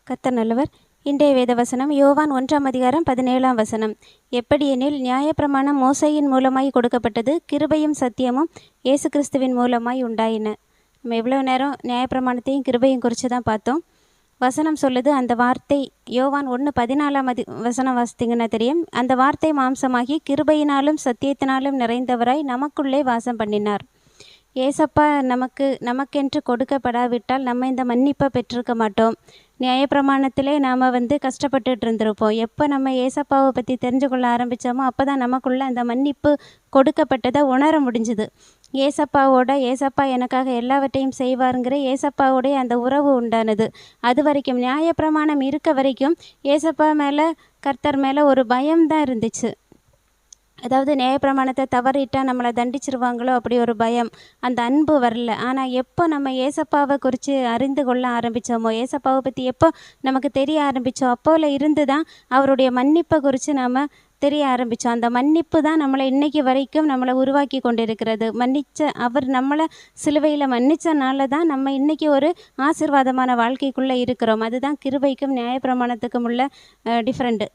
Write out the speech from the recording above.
கர்த்தர் நல்லவர். இன்றைய வேத வசனம் யோவான் 1:17 எப்படியெனில் நியாயப்பிரமாணம் மோசேயின் மூலமாய் கொடுக்கப்பட்டது, கிருபையும் சத்தியமும் இயேசு கிறிஸ்துவின் மூலமாய் உண்டாயின. நம்ம எவ்வளோ நேரம் நியாயப்பிரமாணத்தையும் கிருபையும் குறித்து தான் பார்த்தோம். வசனம் சொல்லுது, அந்த வார்த்தை யோவான் 1:14 வாசித்தீங்கன்னா தெரியும். அந்த வார்த்தை மாம்சமாகி கிருபையினாலும் சத்தியத்தினாலும் நிறைந்தவராய் நமக்குள்ளே வாசம் பண்ணினார். ஏசப்பா நமக்கென்று கொடுக்கப்படாவிட்டால் நம்ம இந்த மன்னிப்பை பெற்றிருக்க மாட்டோம். நியாயப்பிரமாணத்திலே நாம் கஷ்டப்பட்டுட்டு இருந்திருப்போம். எப்போ நம்ம ஏசப்பாவை பற்றி தெரிஞ்சு கொள்ள ஆரம்பித்தோமோ அப்போ தான் நமக்குள்ளே அந்த மன்னிப்பு கொடுக்கப்பட்டதை உணர முடிஞ்சுது. ஏசப்பா எனக்காக எல்லாவற்றையும் செய்வாருங்கிற ஏசப்பாவோடைய அந்த உறவு உண்டானது. அது வரைக்கும் நியாயப்பிரமாணம் இருக்க வரைக்கும் ஏசப்பா மேலே, கர்த்தர் மேலே ஒரு பயம்தான் இருந்துச்சு. அதாவது நியாயப்பிரமாணத்தை தவறிட்டால் நம்மளை தண்டிச்சிருவாங்களோ அப்படி ஒரு பயம், அந்த அன்பு வரல. ஆனால் எப்போ நம்ம ஏசப்பாவை குறித்து அறிந்து கொள்ள ஆரம்பித்தோமோ, ஏசப்பாவை பற்றி எப்போ நமக்கு தெரிய ஆரம்பித்தோம், அப்போல இருந்து தான் அவருடைய மன்னிப்பை குறித்து நாம் தெரிய ஆரம்பித்தோம். அந்த மன்னிப்பு தான் நம்மளை இன்னைக்கு வரைக்கும் நம்மளை உருவாக்கி கொண்டிருக்கிறது. அவர் நம்மளை சிலுவையில் மன்னித்தனால தான் நம்ம இன்றைக்கி ஒரு ஆசீர்வாதமான வாழ்க்கைக்குள்ளே இருக்கிறோம். அதுதான் கிருபைக்கும் நியாயப்பிரமாணத்துக்கும் உள்ள டிஃப்ரெண்ட்டு.